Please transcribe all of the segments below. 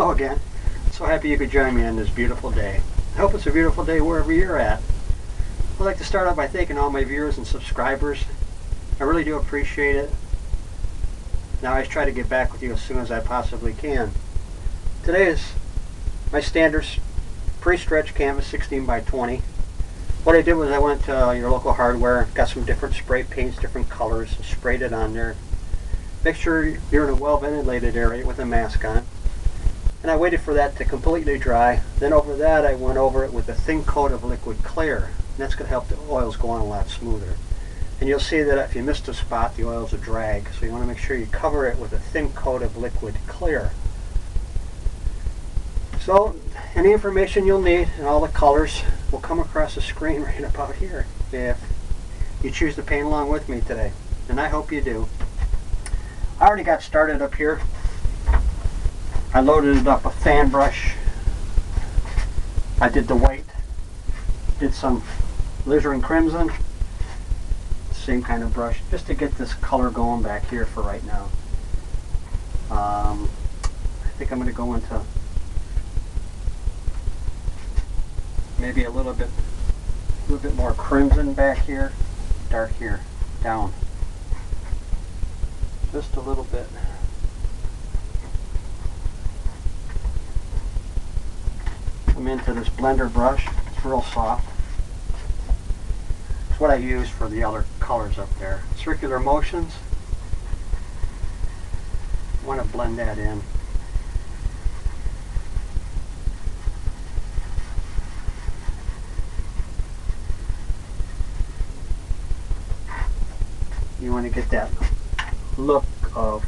Hello again. So happy you could join me on this beautiful day. I hope it's a beautiful day wherever you're at. I'd like to start out by thanking all my viewers and subscribers. I really do appreciate it. Now I always try to get back with you as soon as I possibly can. Today is my standard pre-stretched canvas 16 by 20. What I did was I went to your local hardware, got some different spray paints, different colors, and sprayed it on there. Make sure you're in a well-ventilated area with a mask on. And I waited for that to completely dry. Then over that I went over it with a thin coat of liquid clear. And that's going to help the oils go on a lot smoother. And you'll see that if you missed a spot, the oils will drag. So you want to make sure you cover it with a thin coat of liquid clear. So any information you'll need and all the colors will come across the screen right about here if you choose to paint along with me today. And I hope you do. I already got started up here. I loaded up a fan brush. I did the white. Did some alizarin crimson. Same kind of brush, just to get this color going back here for right now. I think I'm going to go into maybe a little bit more crimson back here, dark here, down. Just a little bit. Come into this blender brush. It's real soft. It's what I use for the other colors up there. Circular motions. I want to blend that in. You want to get that look of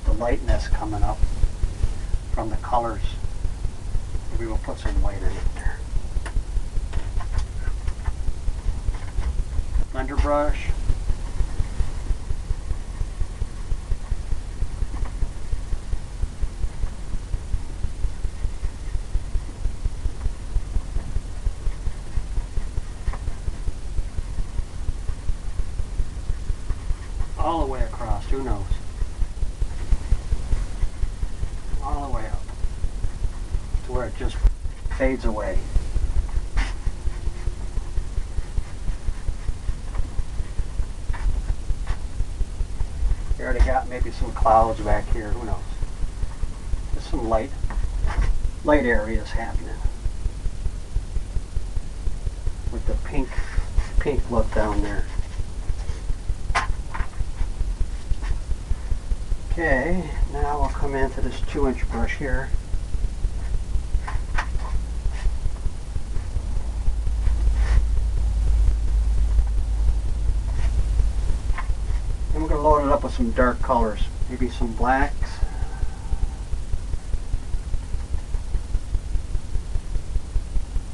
the lightness coming up from the colors. Maybe we'll put some white in it there. Blender brush. All the way across, who knows? All the way up to where it just fades away. You already got maybe some clouds back here, who knows? Just some light areas happening. With the pink look down there. Okay, now we'll come into this 2-inch brush here. And we're going to load it up with some dark colors, maybe some blacks.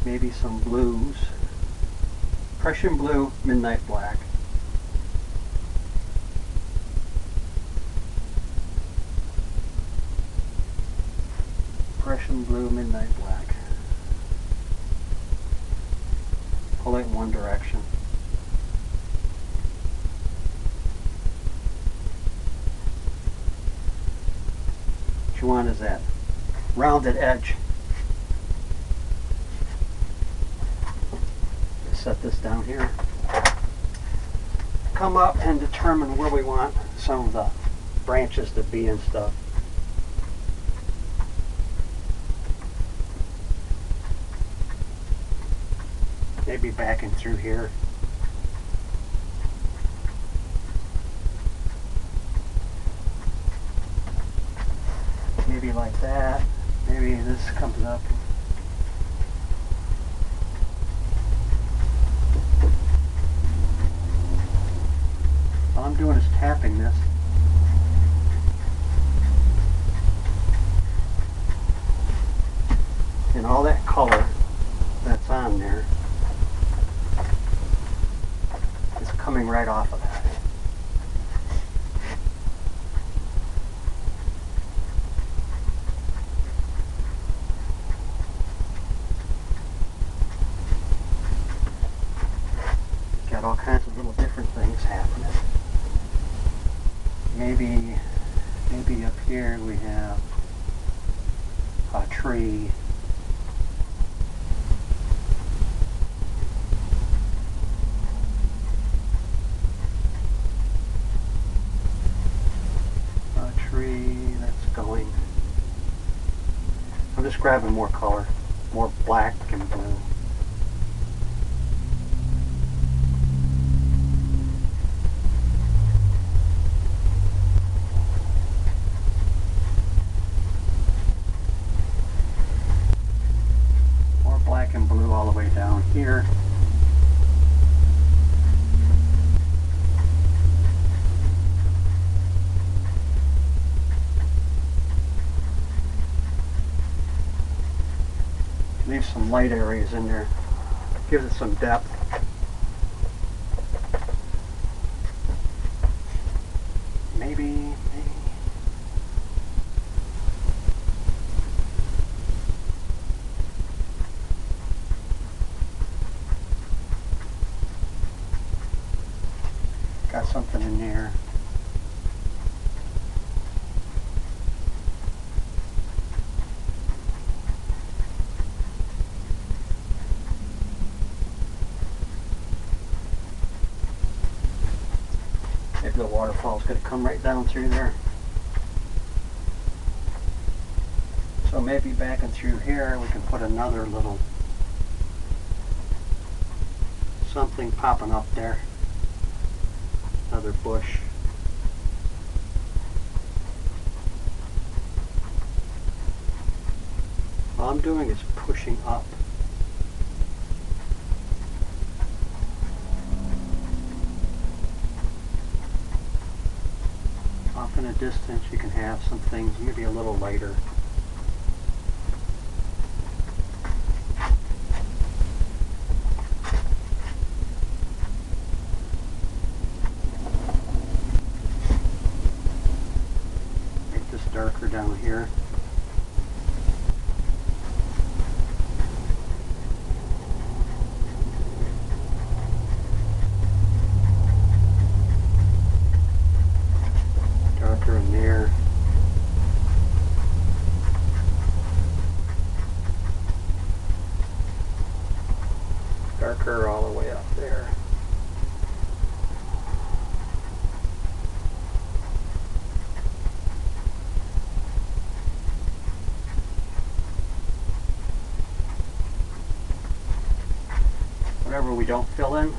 Maybe some blues. Prussian blue, midnight black. Prussian blue, midnight black. Pull it in one direction. What you want is that rounded edge. Set this down here. Come up and determine where we want some of the branches to be and stuff. Maybe backing through here. Maybe like that. Maybe this comes up. All I'm doing is tapping this. And all that color that's on there is coming right off of that. Got all kinds of little different things happening. Maybe up here we have tree. A tree that's going. I'm just grabbing more color, more black and blue. Black and blue all the way down here. Leave some light areas in there. Gives it some depth. Maybe. Got something in there. Maybe the waterfall's going to come right down through there. So maybe backing through here we can put another little something popping up there. Another bush. All I'm doing is pushing up. Off in a distance you can have some things maybe a little lighter. Darker down here. Darker in there. Darker all the way up there. Whatever we don't fill in,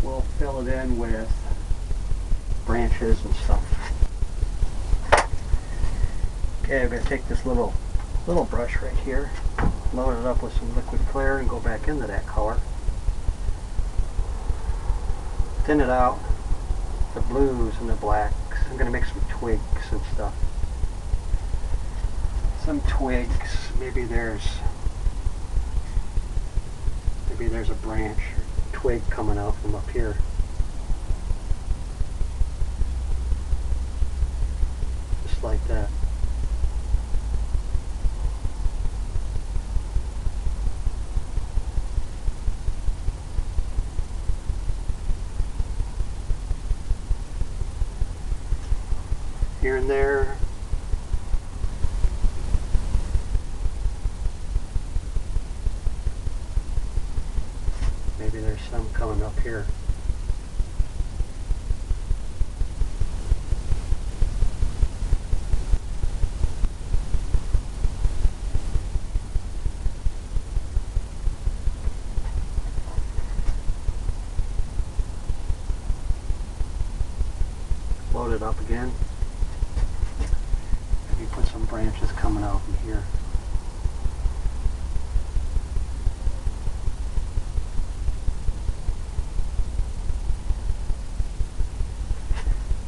we'll fill it in with branches and stuff. Okay, I'm going to take this little brush right here, load it up with some liquid clear and go back into that color. Thin it out, the blues and the blacks. I'm going to make some twigs and stuff. Some twigs, maybe there's a branch or twig coming out from up here. Just like that. Here and there. Maybe there's some coming up here. Load it up again. Maybe put some branches coming out from here.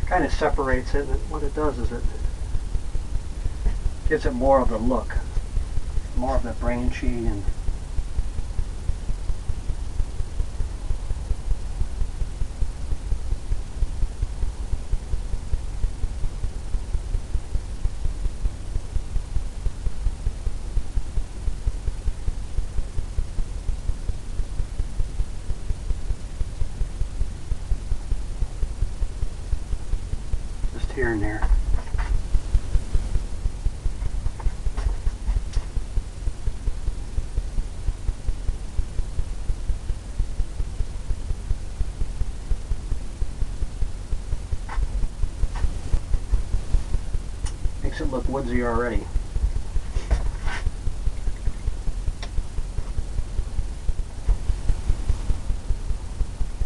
Kind of separates it, and what it does is it gives it more of the look, more of the branchy and here and there. makes it look woodsy already.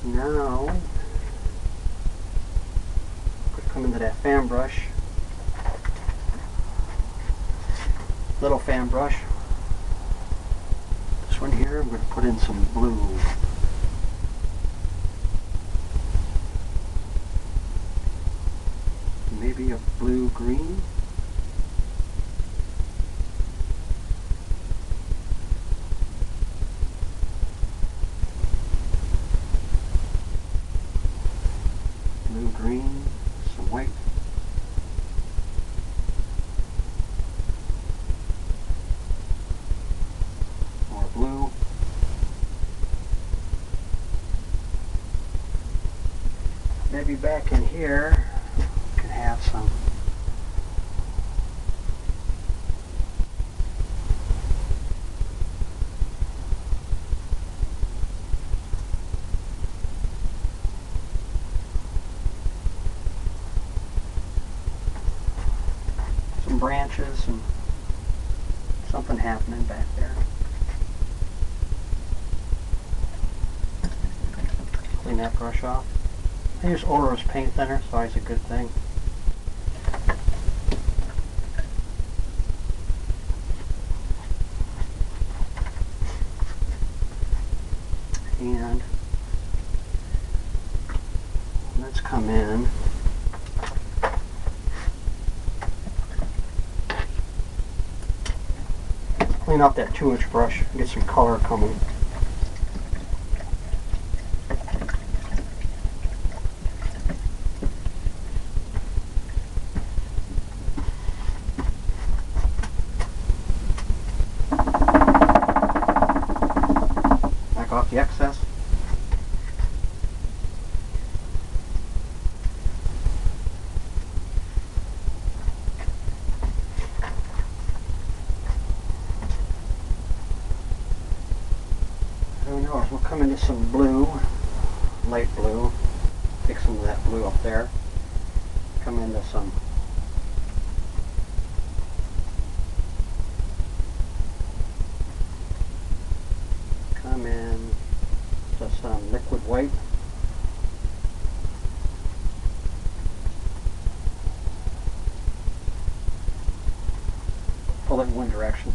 Now, I'm going to come into that fan brush, little fan brush. This one here, I'm going to put in some blue. Maybe a blue-green. Blue-green, some white. More blue. Maybe back in here, we can have some branches and something happening back there. Clean that brush off. I use odorless paint thinner, so it's a good thing. And let's come in. Clean off that 2-inch brush and get some color coming. Back off the excess. We'll come into some blue, light blue, take some of that blue up there, come into some liquid white. Pull it in one direction.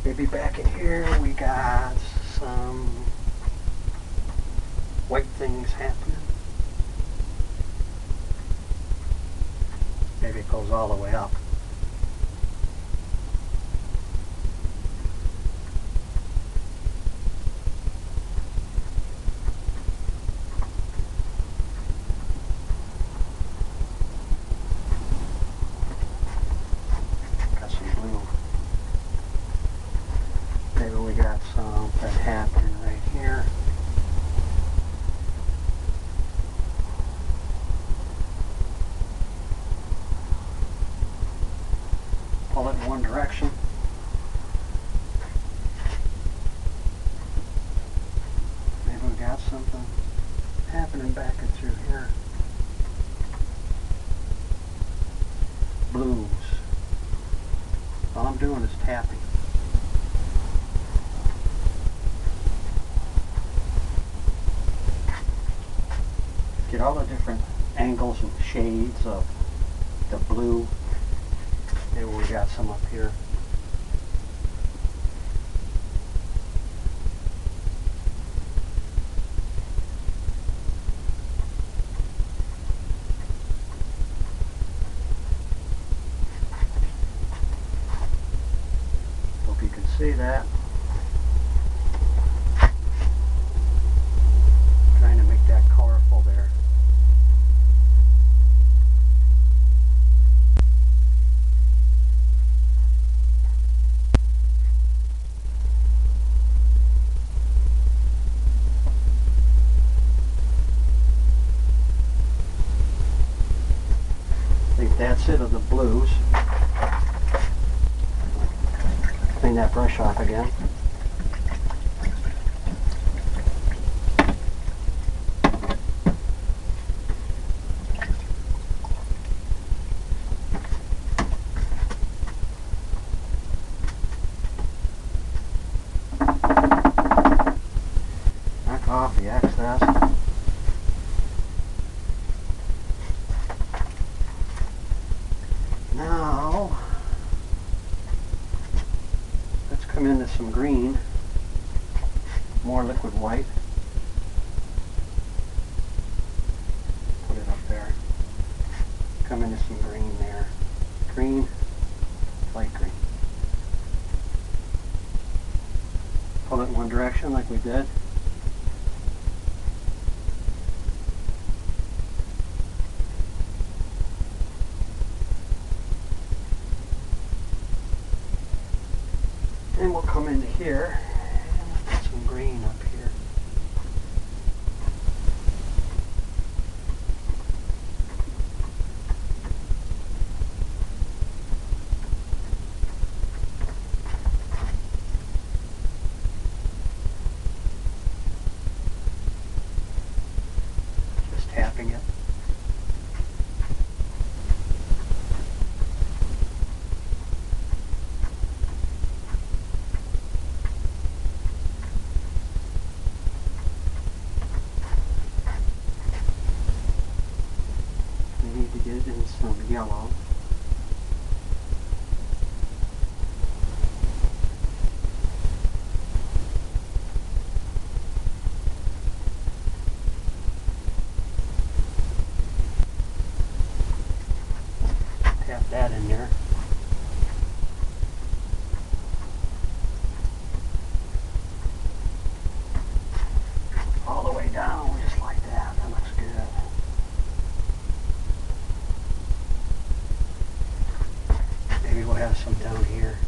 Maybe back in here we got some white things happening. Maybe it goes all the way up. Got some blue. Maybe we got something happening right here. Pull it in one direction. Maybe we got something happening back and through here. Blues. All I'm doing is tapping. Get all the different angles and shades of the blue. Maybe we got some up here. Hope you can see that. Trying to make that colorful there. That's it of the blues. Clean that brush off again. off the excess. Now, let's come into some green, more liquid white. Put it up there. Come into some green there. Green, light green. Pull it in one direction like we did. And we'll come into here and put some green up here. Just tapping it. We need to get it in some yellow. Tap that in there. All the way down, just like that. That looks good. Maybe we'll have some down here.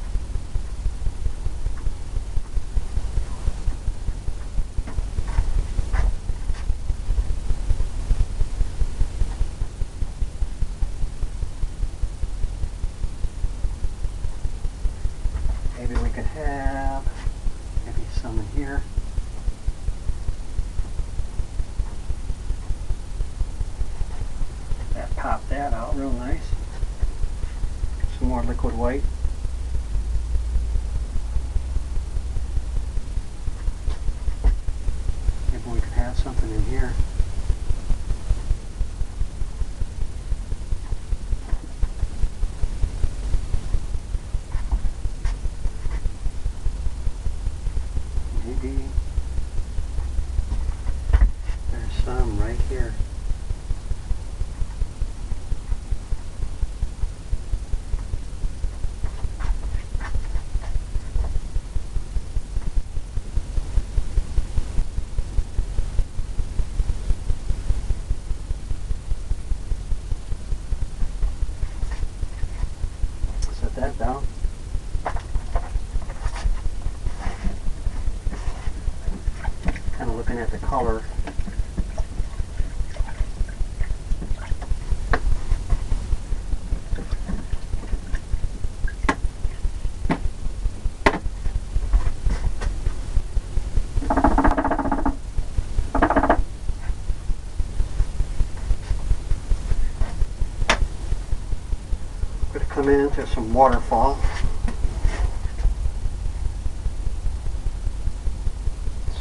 Maybe we could have maybe some in here. That popped that out real nice. Some more liquid white. Maybe we could have something in here. Maybe there's some right here. Set that down. Kind of looking at the color. Going to come into some waterfall.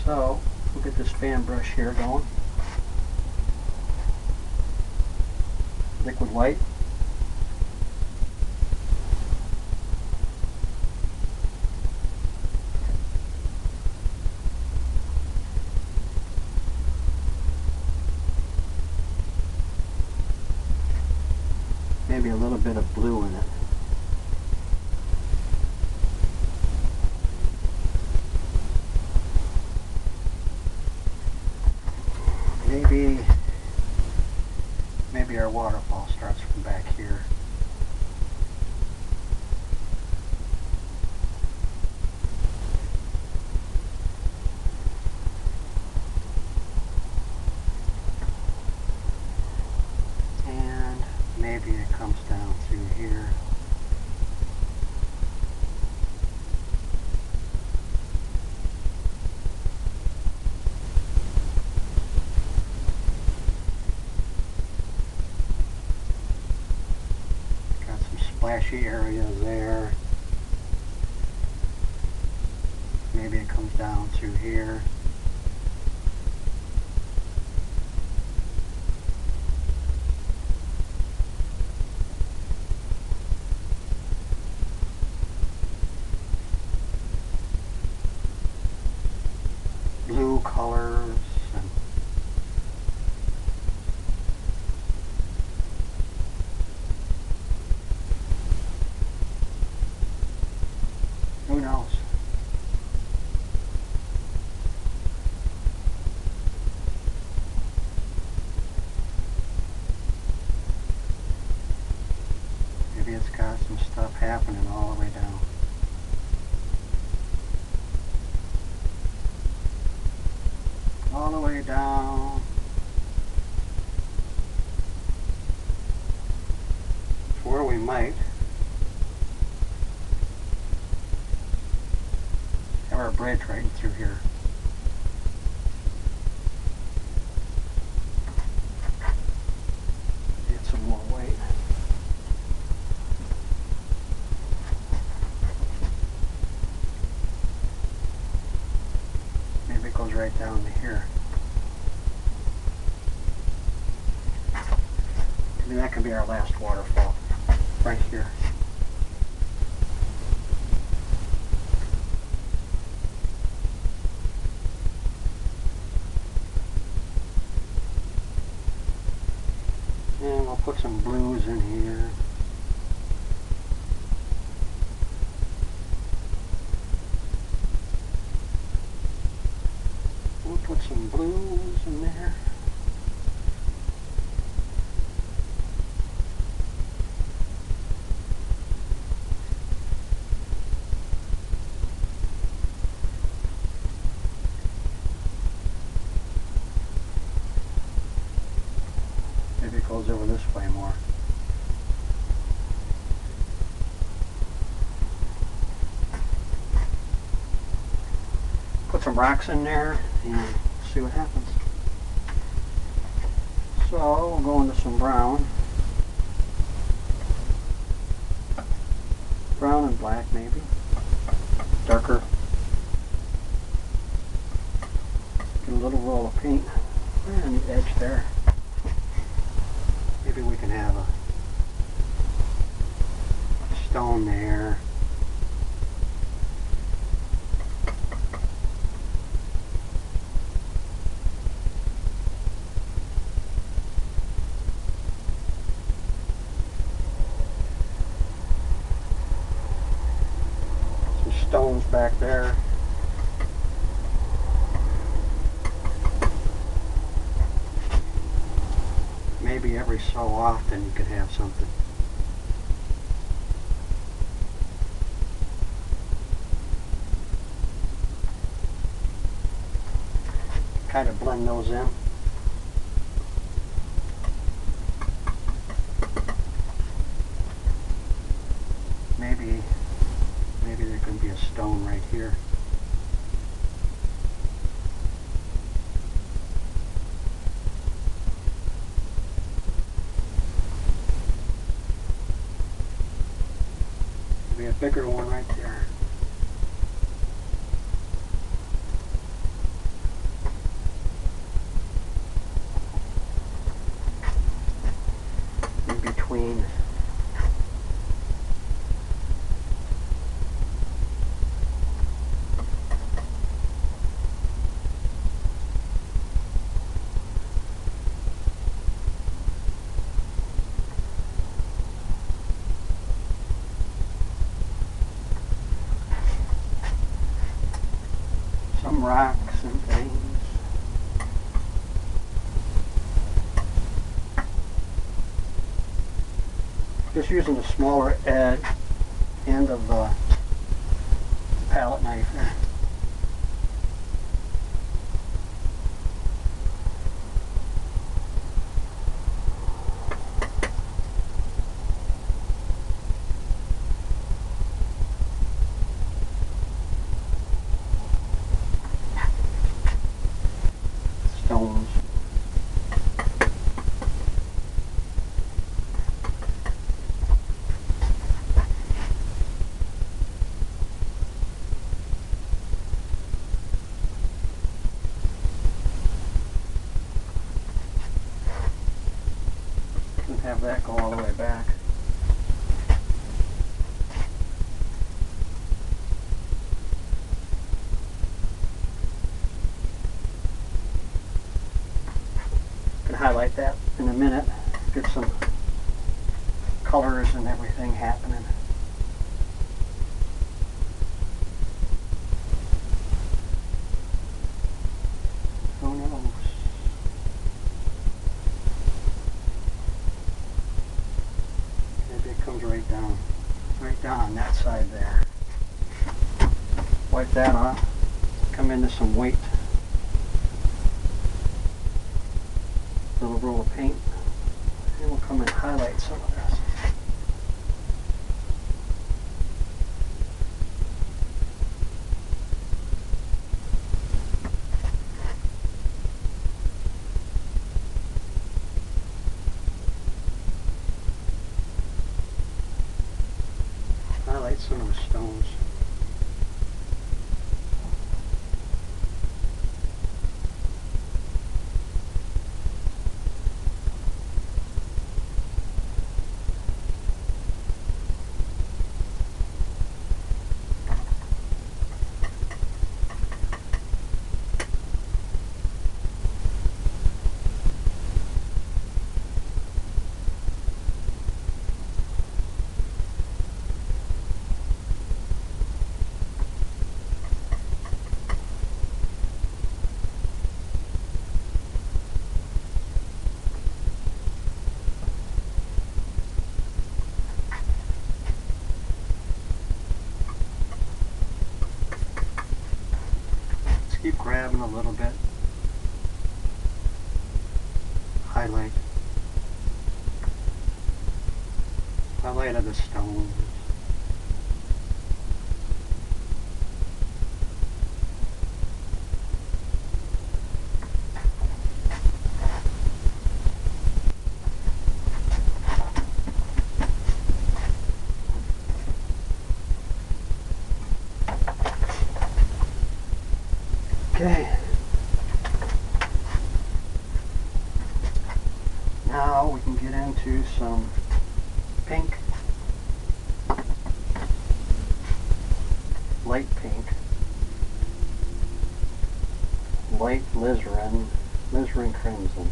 So we'll get this fan brush here going. Liquid white. Maybe a little bit of blue in it. Maybe our waterfall starts from back here. And maybe it comes down through here. Splashy area there. Maybe it comes down through here. some stuff happening all the way down. All the way down. To where we might have our bridge right through here. Get some more weight. Maybe it goes right down to here. Maybe that can be our last waterfall, right here. And we'll put some blues in here. We'll put some blues in there. Maybe it goes over this way more. Put some rocks in there and see what happens. So we'll go into some brown. Brown and black maybe. Darker. Get a little roll of paint on the edge there. Maybe we can have a stone there. Some stones back there. Maybe every so often you could have something. Kind of blend those in. Maybe there can be a stone right here. Maybe a bigger one right there. In between. Some rocks and things. Just using the smaller end of the palette knife there. Stones. And have that go all the way back. Highlight that in a minute, get some colors and everything happening. Who knows? Maybe it comes right down. down on that side there. Wipe that off. Come into some white. Little roll of paint. And we'll come and highlight some of this. Highlight some of the stones. Keep grabbing a little bit. Highlight. Highlight of the stones. Okay. Now we can get into some pink, light pink, light alizarin, alizarin crimson.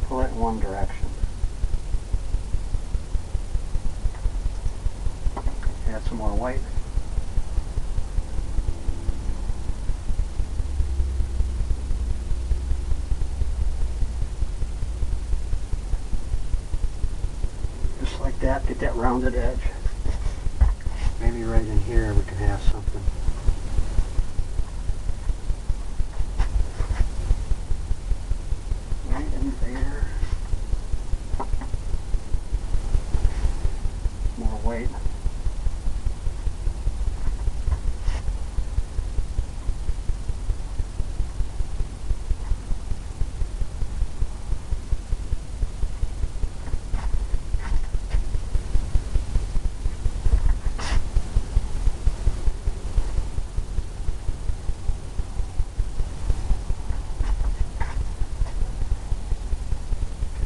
Pull it in one direction. Add some more white. Just like that, get that rounded edge. Maybe right in here we can have something. Right in there. More white.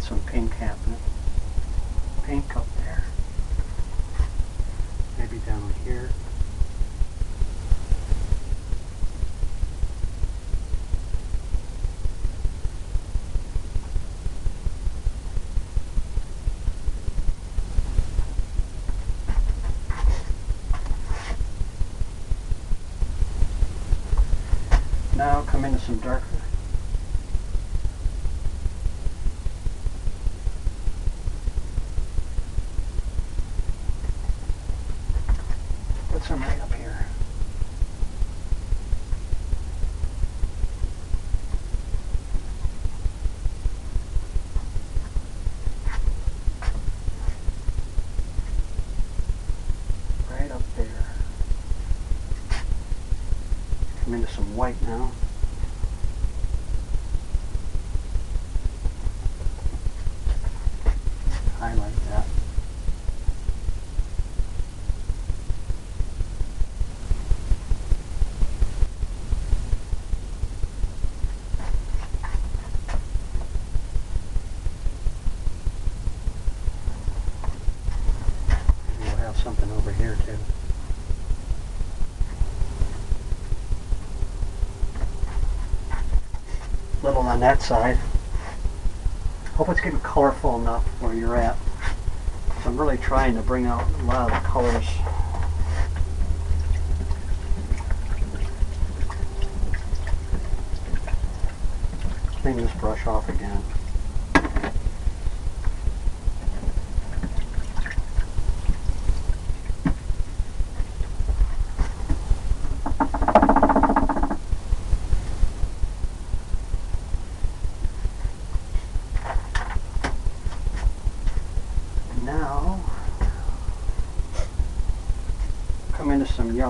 Some pink happening. Pink up there. Maybe down here. Now come into some darker. Put some right up here. Right up there. Come into some white now. Highlight that. Something over here too. Little on that side. Hope it's getting colorful enough where you're at. So I'm really trying to bring out a lot of the colors. Clean this brush off again.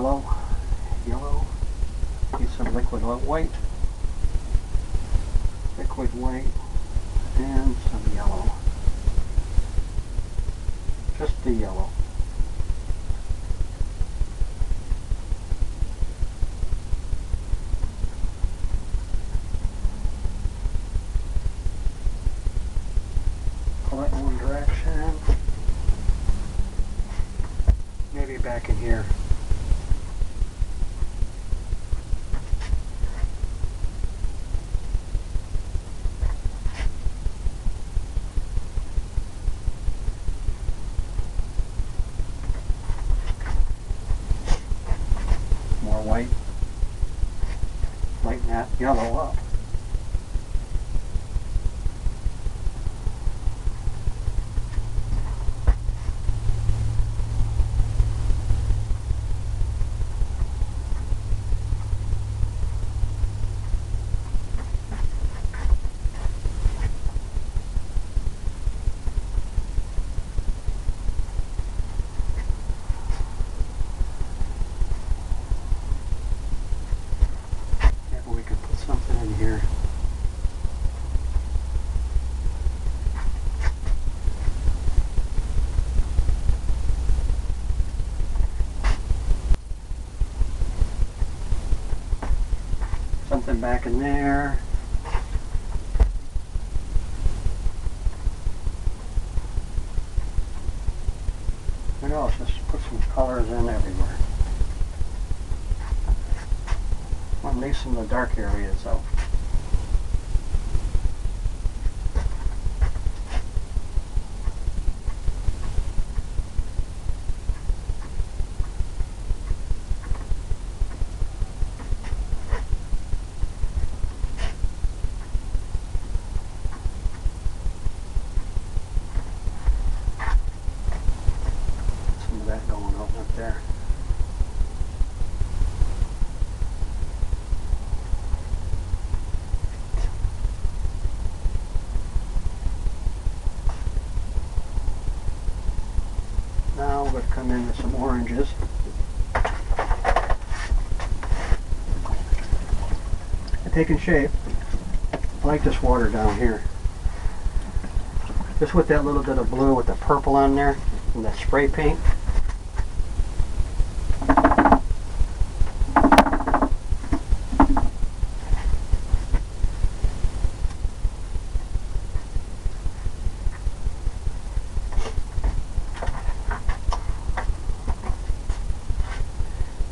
yellow, use some liquid white, and some yellow, just the yellow. Pull it in one direction, maybe back in here. More white, lighten that yellow up. Maybe we could put something in here. Something back in there. What else? Just put some colors in everywhere. At least in the dark areas though. Some of that going on up there. Now we're going to come in with some oranges. They're taking shape. I like this water down here. Just with that little bit of blue with the purple on there and that spray paint.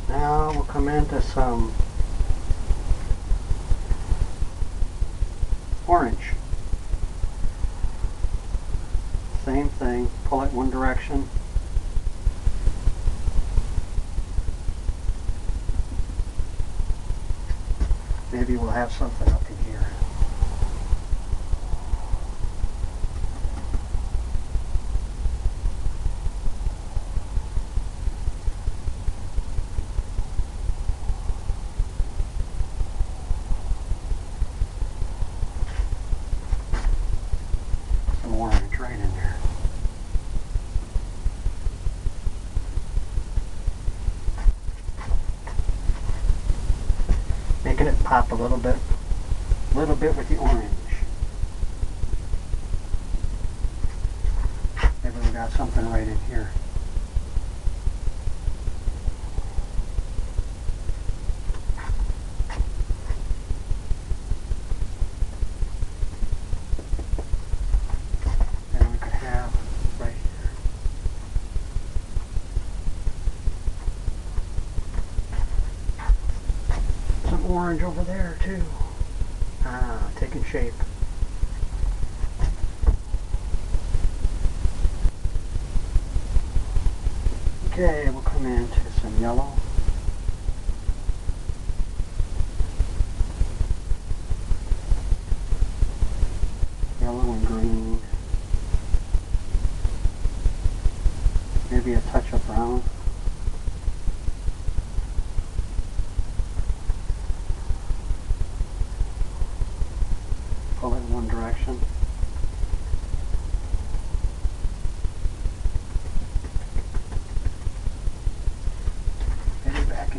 Now we'll come into some orange. Same thing, pull it one direction. Maybe we'll have something up in here. Some orange right in there. Making it pop a little bit with the orange. Maybe we got something right in here. And we could have right here. Some orange over there too. Ah, taking shape. Okay, we'll come into some yellow. Yellow and green. Maybe a touch of brown. Pull it in one direction. Maybe back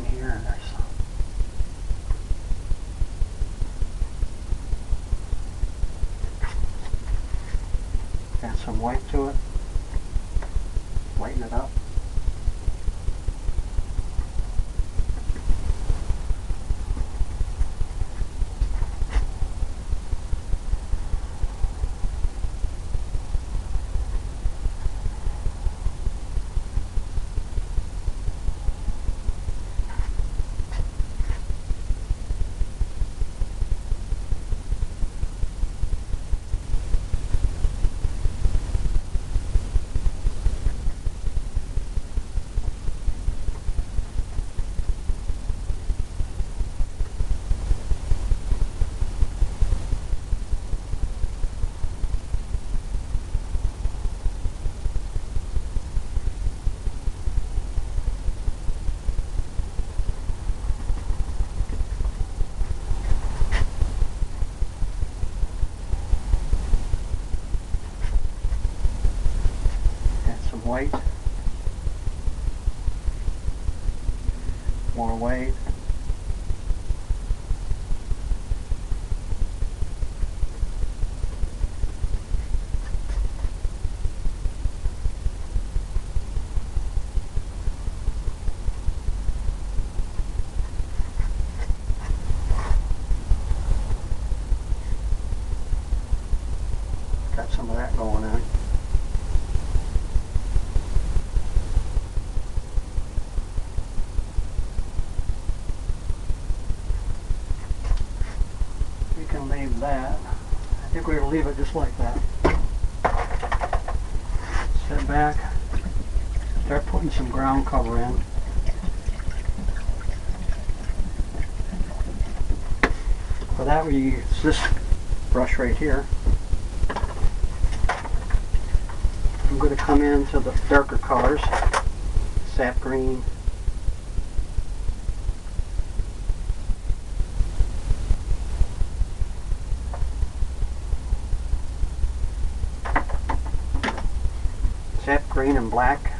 white to it. Lighten it up. White, more white, got some of that going on. Leave that. I think we're going to leave it just like that. Step back, start putting some ground cover in. For that we use this brush right here. I'm going to come into the darker colors, sap green, sap green and black.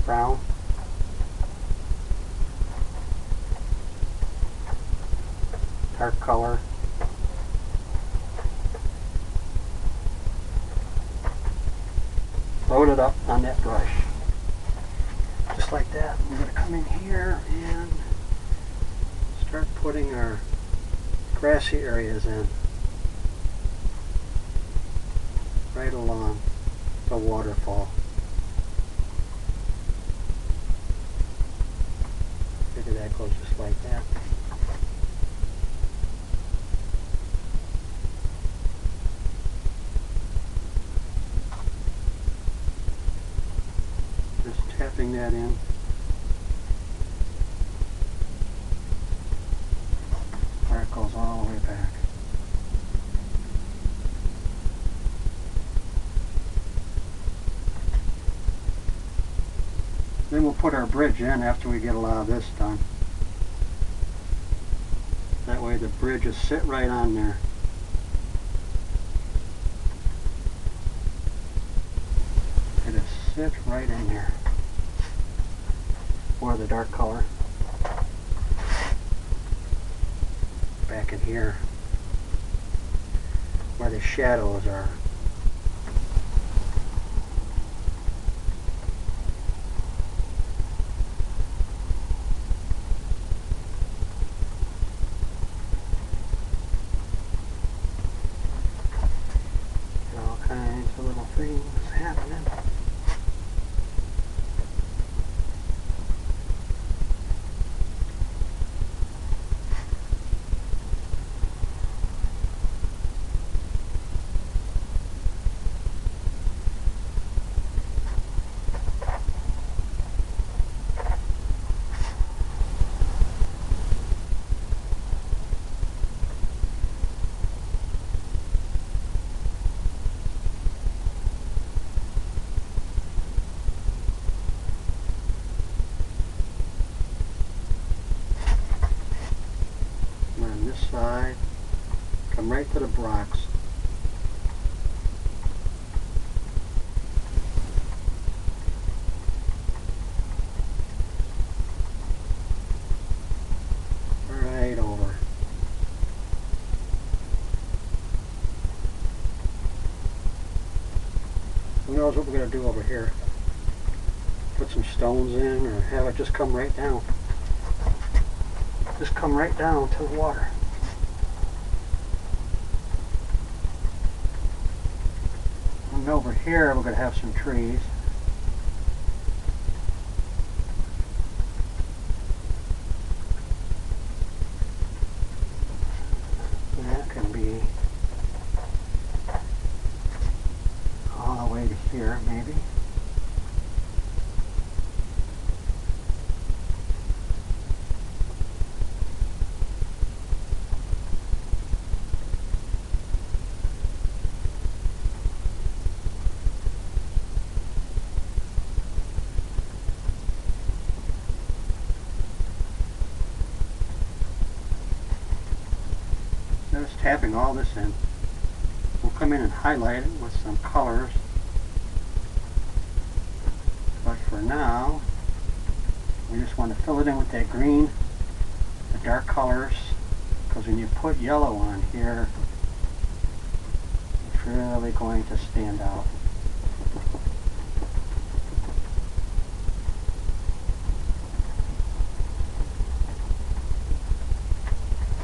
Brown. Dark color. Load it up on that brush. Just like that. We're going to come in here and start putting our grassy areas in right along the waterfall. Maybe that goes just like that. Just tapping that in. Where it goes all the way back. Then we'll put our bridge in after we get a lot of this done. That way the bridge will sit right on there. It'll sit right in there. Or the dark color. Back in here where the shadows are. All kinds of little things happening. On this side, come right to the rocks. Who knows what we're going to do over here. Put some stones in or have it just come right down. Just come right down to the water. And over here we're going to have some trees. And that can be all the way to here maybe. Just tapping all this in. We'll come in and highlight it with some colors. But for now, we just want to fill it in with that green, the dark colors, because when you put yellow on here, it's really going to stand out.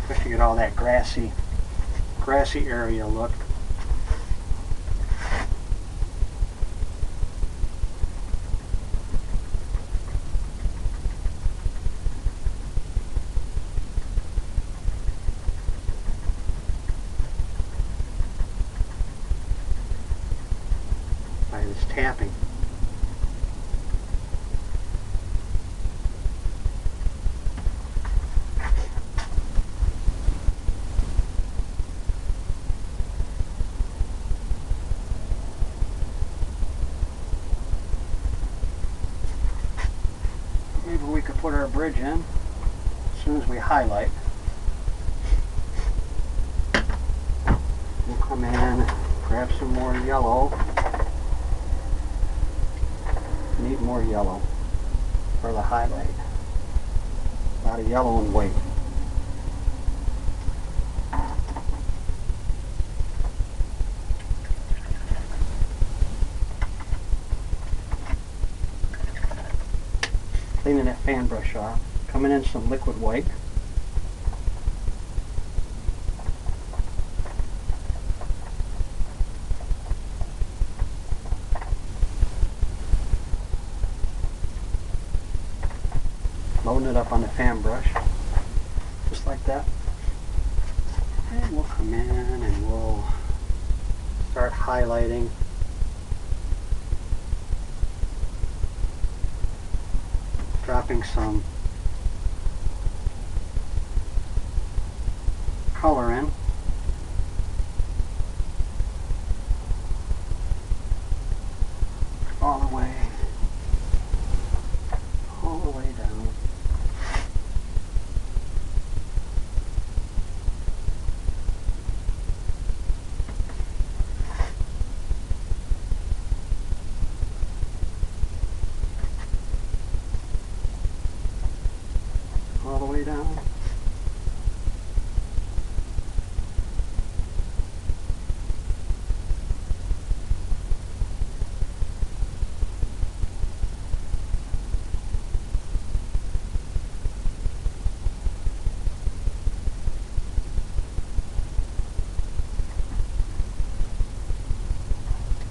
Especially get all that grassy area look. By this tapping. Maybe we could put our bridge in as soon as we highlight. We'll come in, grab some more yellow. Need more yellow for the highlight. A lot of yellow and white. Cleaning that fan brush off. Coming in some liquid white. Loading it up on the fan brush. Just like that. And we'll come in and we'll start highlighting. Dropping some color in. All the way down. All the way down.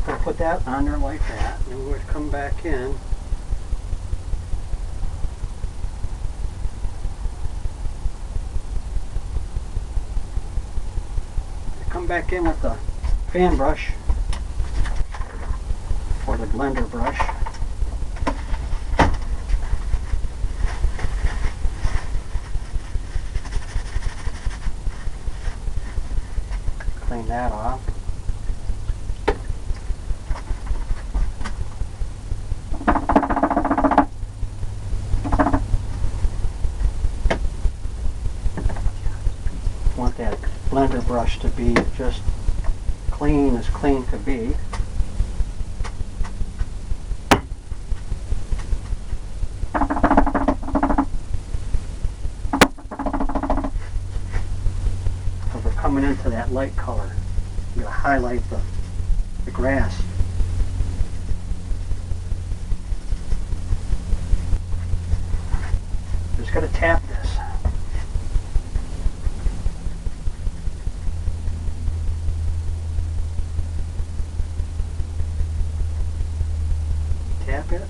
I'll put that on there like that, and then we'll come back in. Come back in with the fan brush or the blender brush. Clean that off. Want that blender brush to be just clean as clean could be. So we're coming into that light color. I'm going to highlight the grass. got to tap this. Tap it.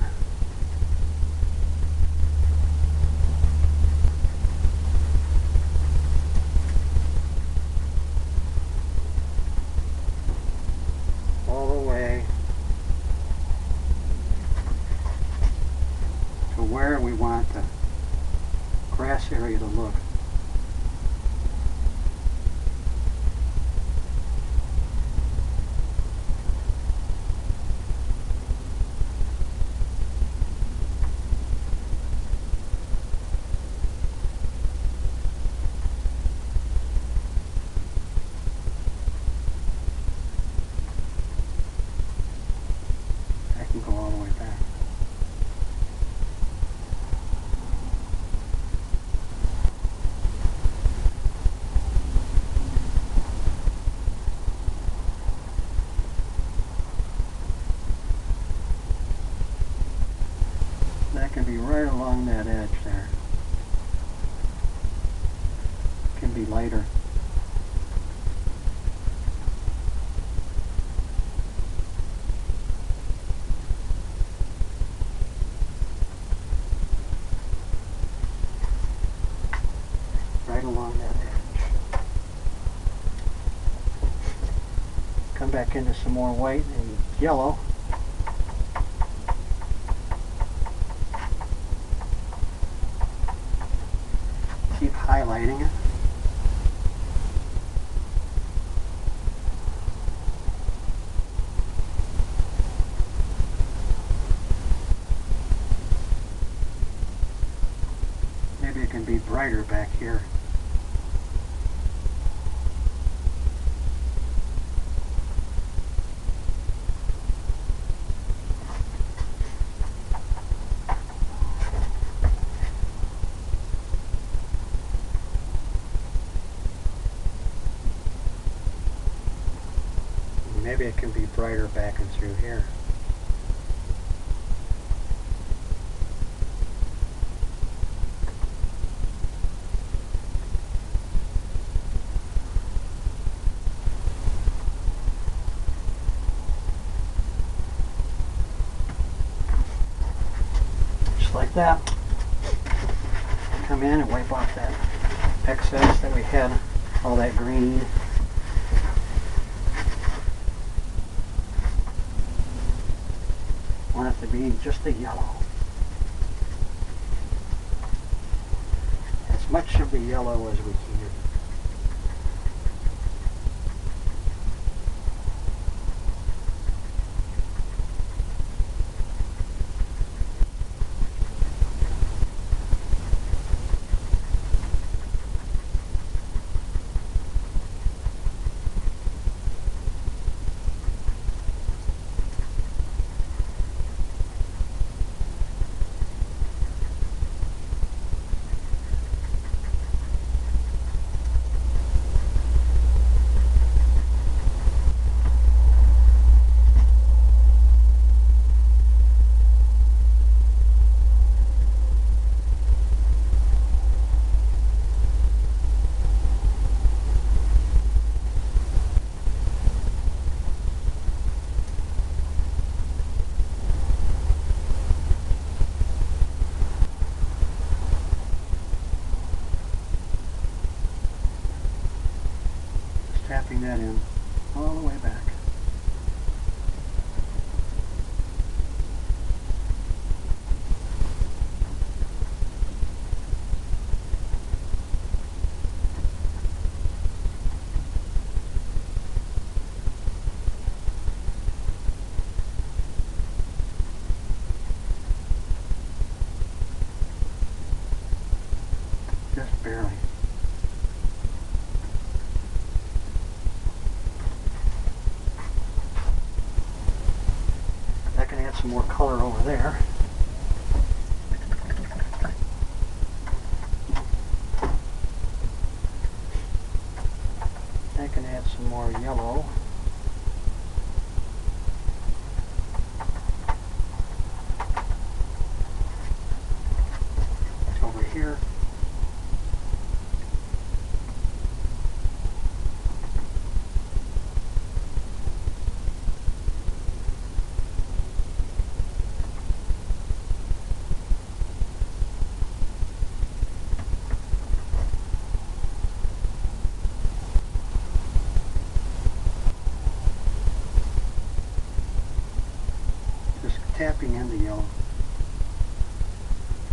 All the way to where we want the grass area to look. I can go all the way back. That can be right along that edge there. It can be lighter. Right along that edge. Come back into some more white and yellow. Keep highlighting it. Maybe it can be brighter back here. Maybe it can be brighter back and through here. Just like that. Come in and wipe off that excess that we had, all that green. Want it to be just a yellow. As much of the yellow as we can. Tapping that in all the way back. Just barely. I can add some more color over there. I can add some more yellow. Over here. tapping in the yellow.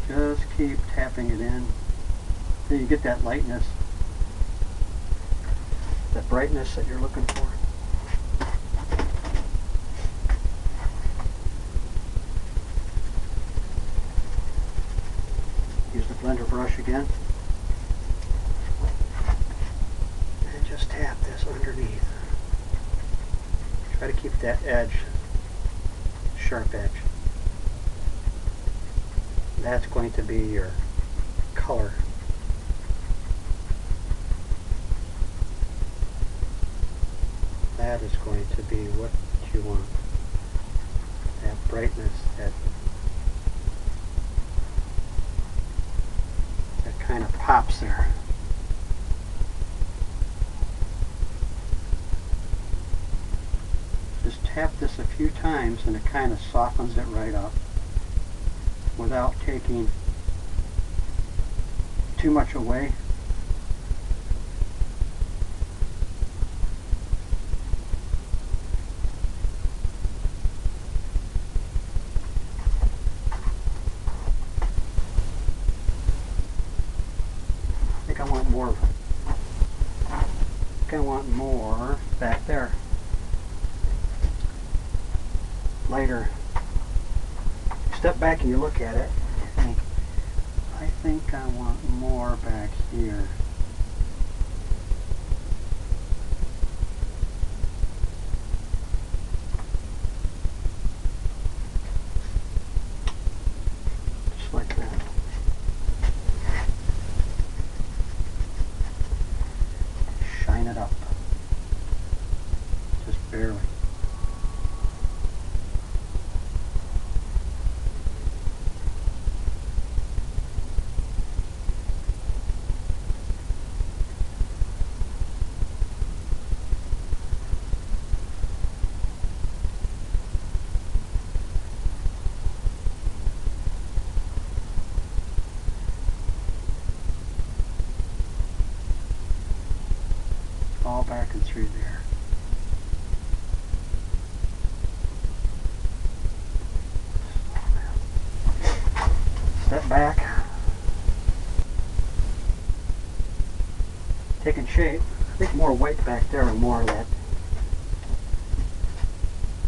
Just keep tapping it in till you get that lightness, that brightness that you're looking for. Use the blender brush again. And just tap this underneath. Try to keep that edge, sharp edge. That's going to be your color. That is going to be what you want. That brightness, that kind of pops there. Just tap this a few times and it kind of softens it right up without taking too much away. I want more back there. Lighter. Step back and you look at it. I think I want more back here. Just like that. Shine it up. Just barely. All back and through there. Step back. Taking shape. I think more white back there and more of that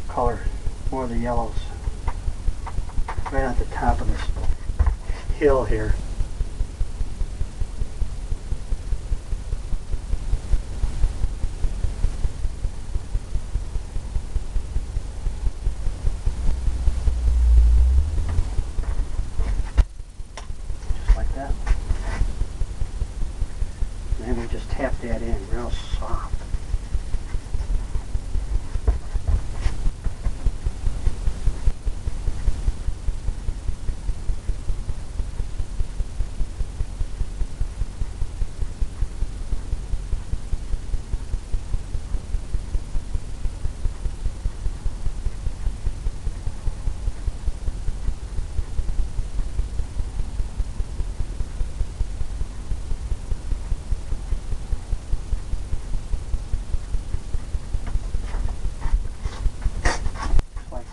color, more of the yellows. Right at the top of this hill here. And we just tap that in real soft.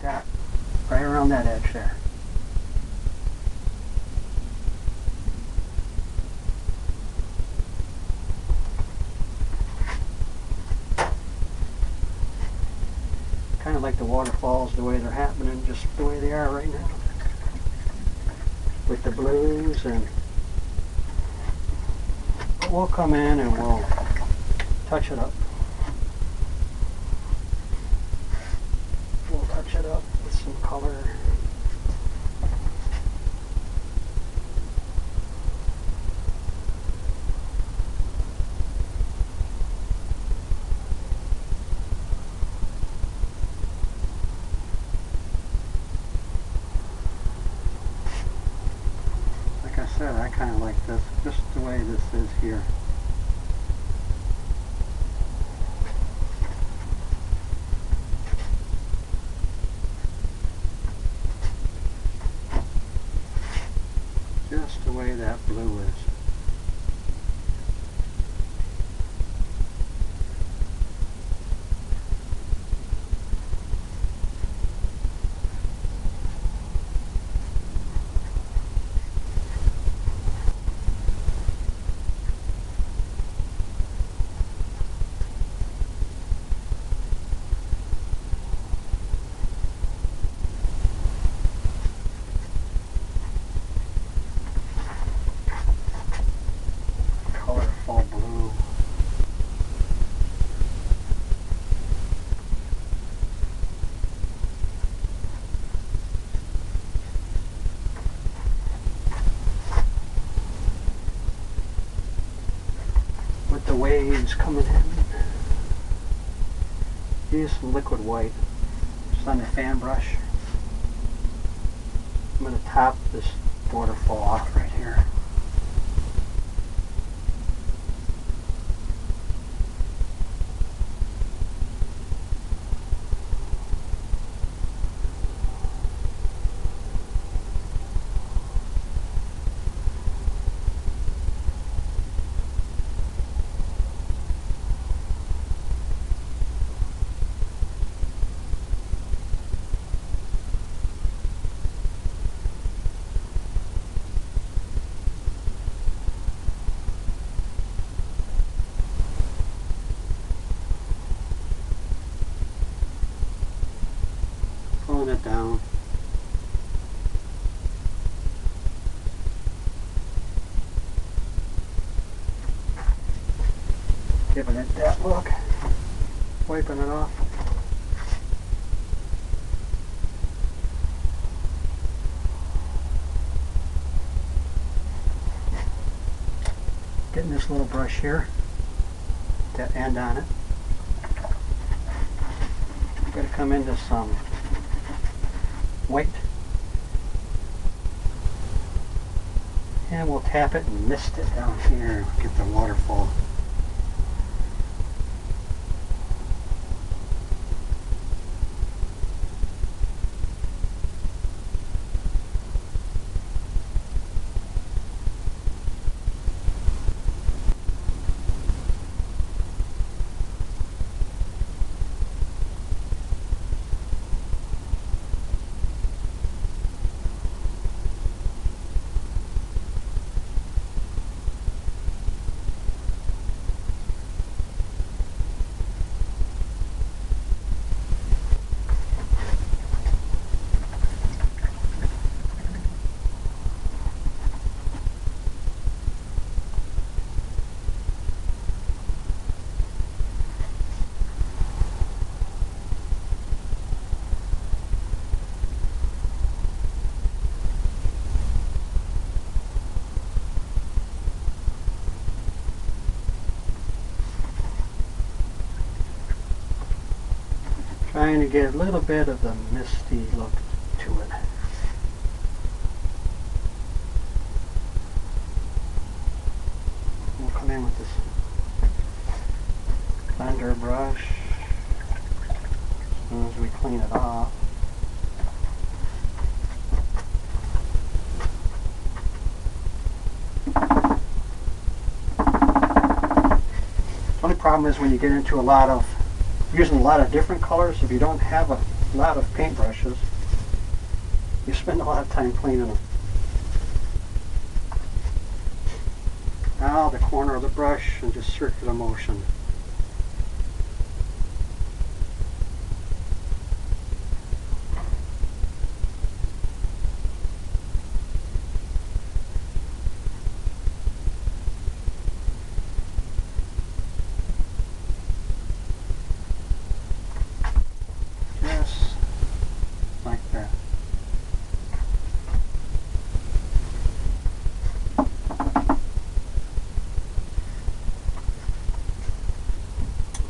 That right around that edge there. Kind of like the waterfalls, the way they're happening, just the way they are right now. With the blues, and we'll come in and we'll touch it up. Touch it up with some color. Like I said, I kind of like this, just the way this is here. Just the way that blue is. waves coming in. Use some liquid white just on the fan brush. I'm going to top this waterfall off right here. Pulling it down. Giving it that look. Wiping it off. Getting this little brush here, that end on it. I'm going to come into some white, and we'll tap it and mist it down here. Get the waterfall. Trying to get a little bit of the misty look to it. We'll come in with this blender brush as soon as we clean it off. The only problem is when you get into using a lot of different colors. If you don't have a lot of paintbrushes, you spend a lot of time cleaning them. Now the corner of the brush and just circular motion.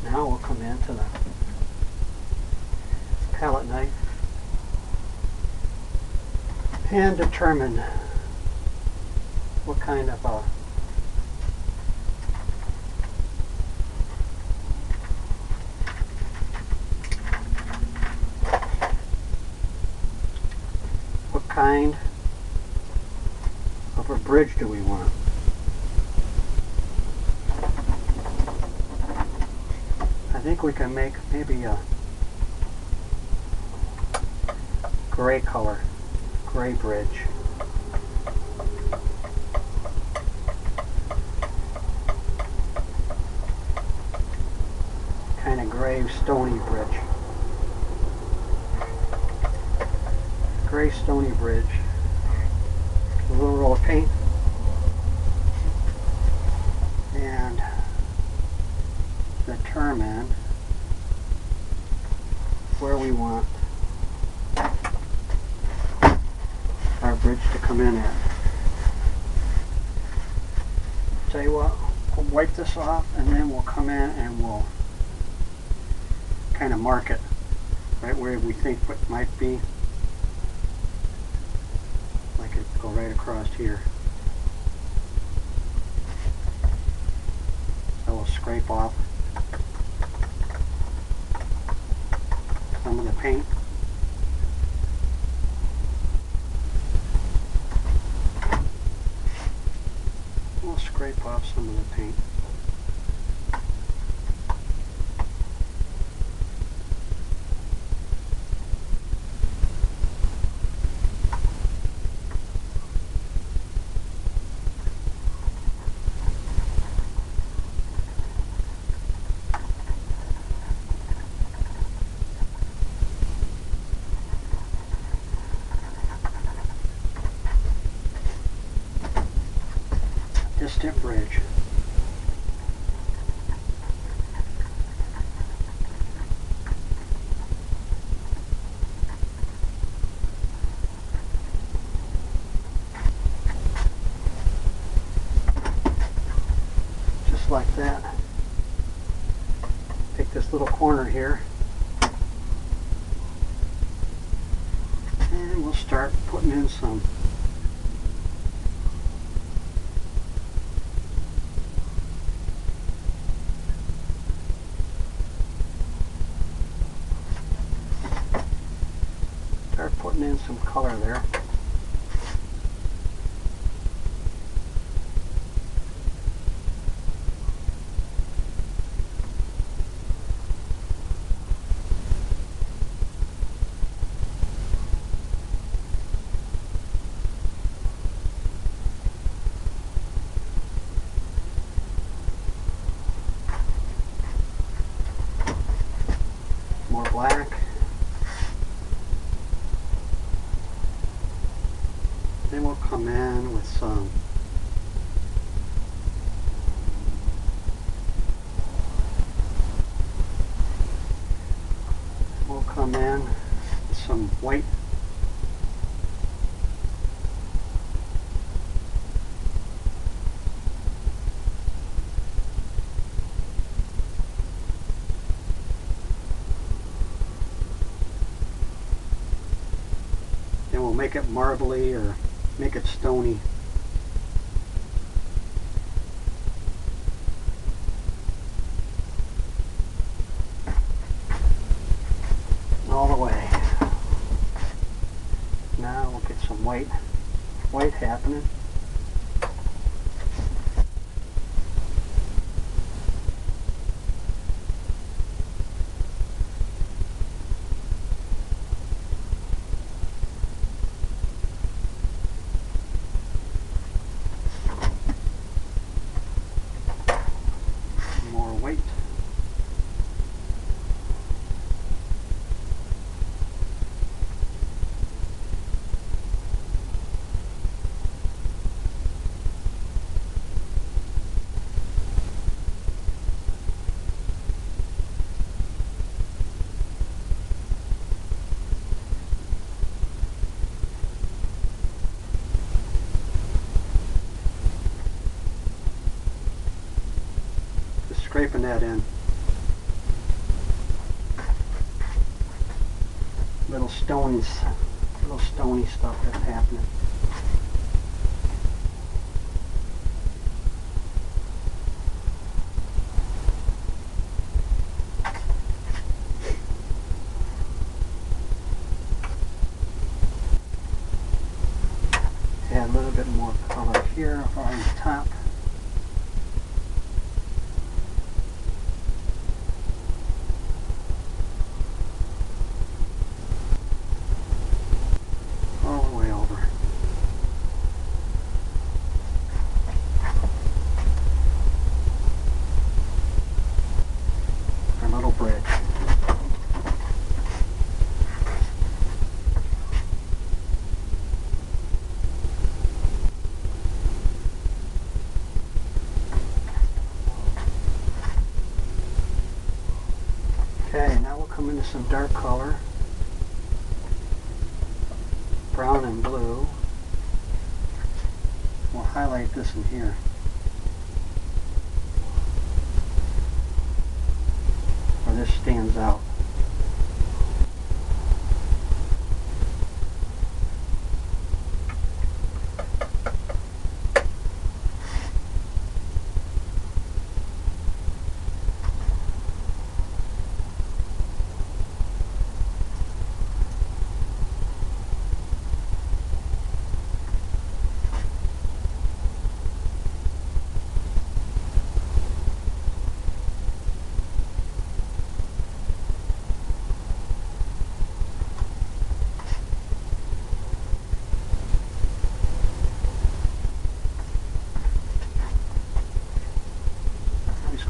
Now we'll come into the palette knife and determine what kind of a bridge do we want. I think we can make maybe a gray color, gray bridge. Kind of gray, stony bridge. Gray, stony bridge. A little roll of paint. And determine where we want our bridge to come in at. Tell you what, we'll wipe this off, and then we'll come in and we'll kind of mark it right where we think it might be. Like it go right across here. So we'll scrape off some of the paint. We'll scrape off some of the paint. Distant bridge. Just like that. Take this little corner here and we'll start putting in some color there. More black. Then we'll come in with some white. Then we'll make it marbly or make it stony. All the way. Now we'll get some white happening. More white. Scraping that in. Little stony stuff that's happening. Add a little bit more color here on the top. Okay, now we'll come into some dark color, brown and blue. We'll highlight this in here. this stands out.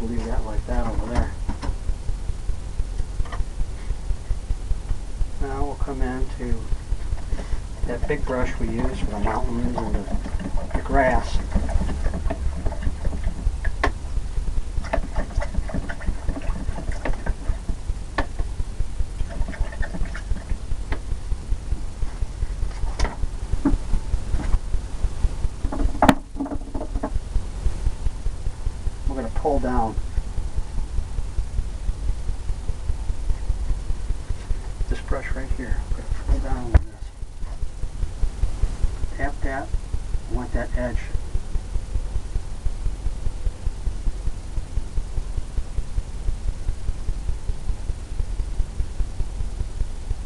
Leave that like that over there. Now we'll come into that big brush we use for the mountains and the grass. We're going to pull down this brush right here. I'm going to pull down with this. Tap that. I want that edge.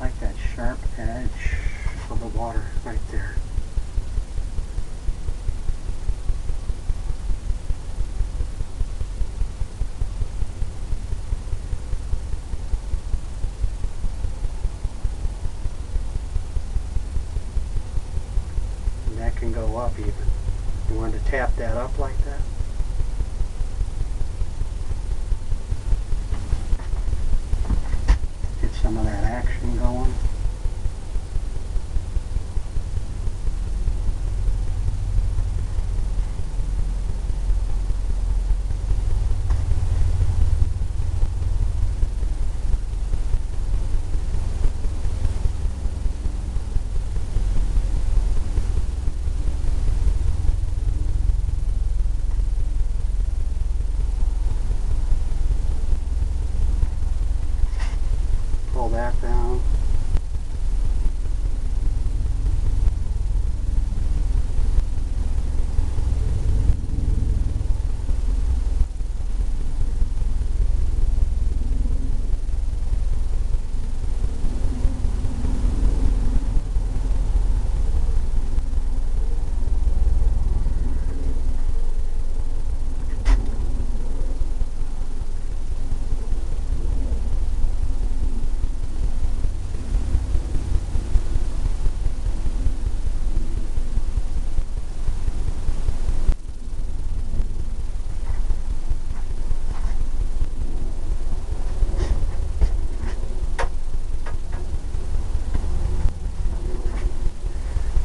Like that sharp edge of the water right there. That can go up even. You want to tap that up like that. Get some of that action going. Pull that down.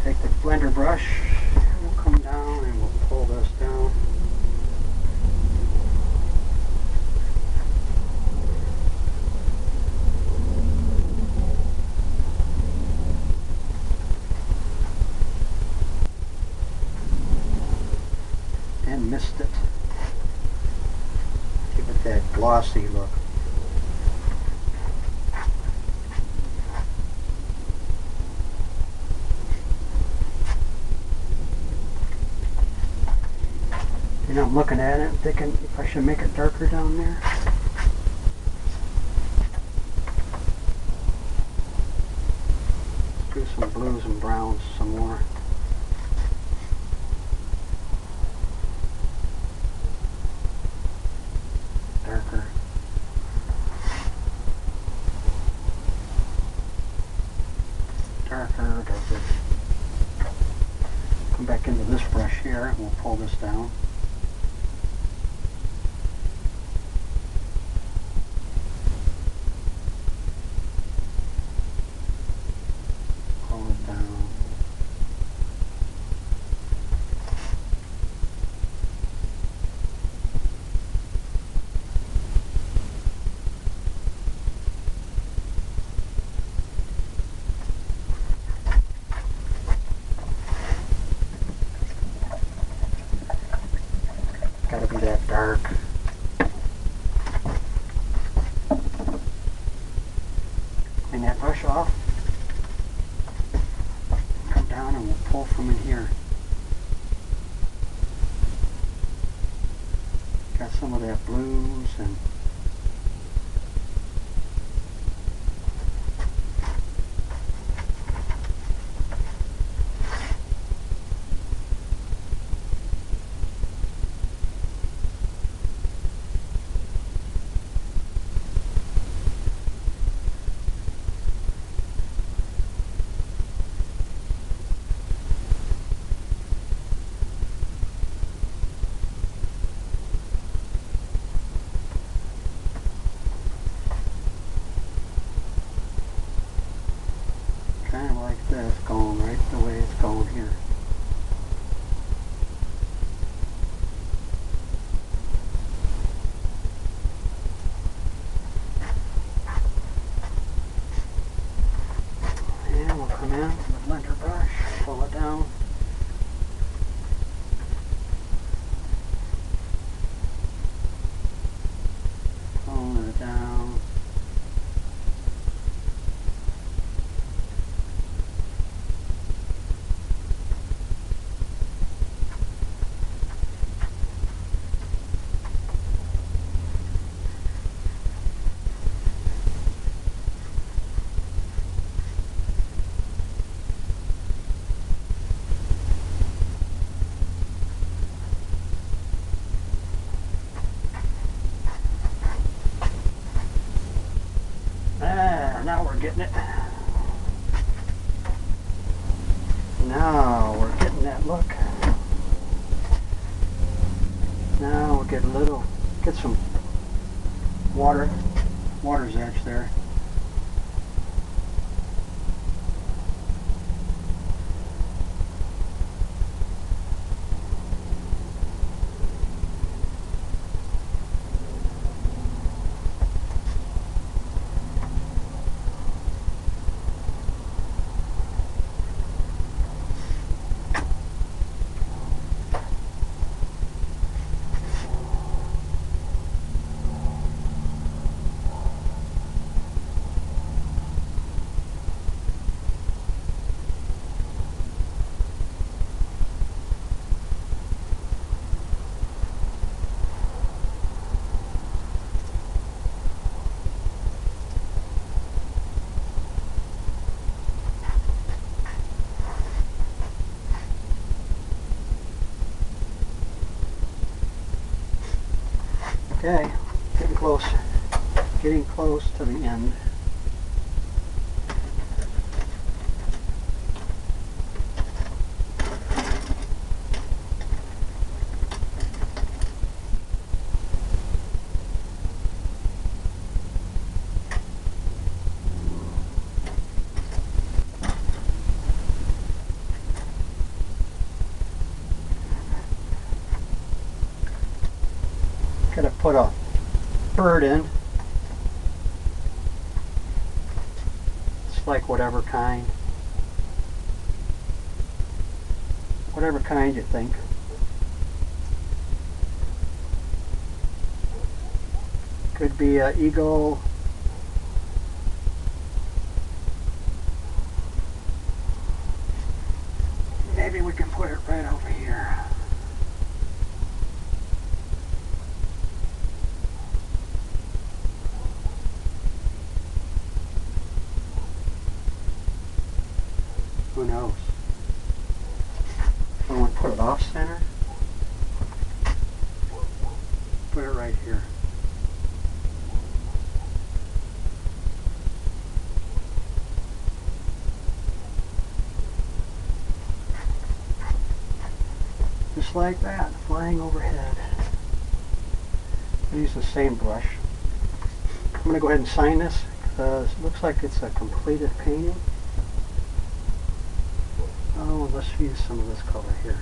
Take the blender brush, we'll come down and we'll pull this down. And missed it. Give it that glossy look. And I'm looking at it and thinking if I should make it darker down there. Do some blues and browns some more. Darker. Darker, darker. Come back into this brush here and we'll pull this down. Pull it down. off. Come down and we'll pull from in here. Got some of that blues and kind of like this, going right the way it's going here. And we'll come in with a blender brush, pull it down. Pulling it down. Now we're getting it. Now we're getting that look. Now we'll get some water's edge there. Okay, getting close to the end. Gotta put a bird in. It's like whatever kind you think. Could be an eagle. Maybe we can put it right over here. Who knows? I want to put it off center. Put it right here. Just like that, flying overhead. Use the same brush. I'm going to go ahead and sign this because it looks like it's a completed painting. Oh, let's use some of this color here.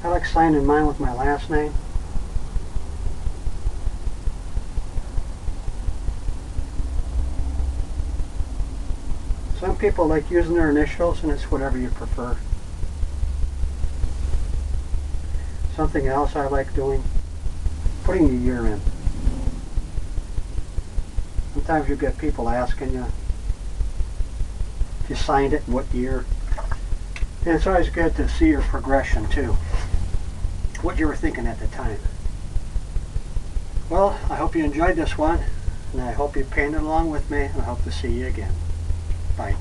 I like signing mine with my last name. people like using their initials, and it's whatever you prefer. Something else I like doing, putting the year in. Sometimes you get people asking you if you signed it and what year. And it's always good to see your progression too. What you were thinking at the time. Well, I hope you enjoyed this one, and I hope you painted along with me, and I hope to see you again. Bye.